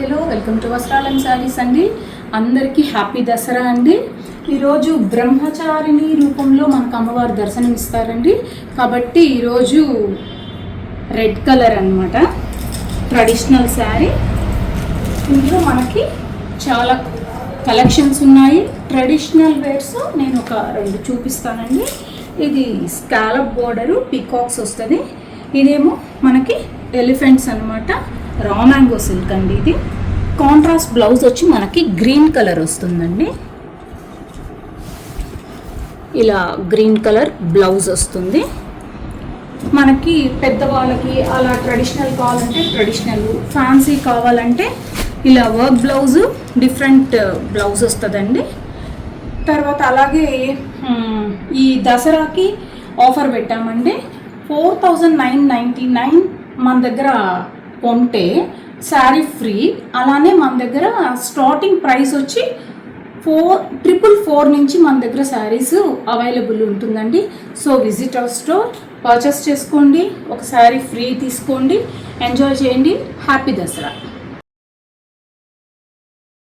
Hello, welcome to వస్త్రాలం saris అండి. అందరికీ happy Dasara అండి. ఈరోజు బ్రహ్మచారిణి రూపంలో మనకు అమ్మవారు దర్శనం ఇస్తారండి. కాబట్టి ఈరోజు రెడ్ కలర్ అన్నమాట, ట్రెడిషనల్ శారీ. ఇందులో మనకి చాలా కలెక్షన్స్ ఉన్నాయి. ట్రెడిషనల్ వేర్స్ నేను ఒక రెండు చూపిస్తానండి. ఇది స్కాలప్ బోర్డరు, పీకాక్స్ వస్తుంది. ఇదేమో మనకి ఎలిఫెంట్స్ అన్నమాట, రా మ్యాంగో సిల్క్ అండి. ఇది కాంట్రాస్ట్ బ్లౌజ్ వచ్చి మనకి గ్రీన్ కలర్ వస్తుందండి. ఇలా గ్రీన్ కలర్ బ్లౌజ్ వస్తుంది. మనకి పెద్దవాళ్ళకి అలా ట్రెడిషనల్ కావాలంటే ట్రెడిషనల్, ఫ్యాన్సీ కావాలంటే ఇలా వర్క్ బ్లౌజు, డిఫరెంట్ బ్లౌజ్ వస్తుందండి. తర్వాత అలాగే ఈ దసరాకి ఆఫర్ పెట్టామండి. 4999 మన దగ్గర కొంటే శారీ ఫ్రీ. అలానే మన దగ్గర స్టార్టింగ్ ప్రైస్ వచ్చి 4444 నుంచి మన దగ్గర శారీస్ అవైలబుల్ ఉంటుందండి. So visit our store, purchase చేసుకోండి, ఒక శారీ ఫ్రీ తీసుకోండి, ఎంజాయ్ చేయండి. హ్యాపీ దసరా.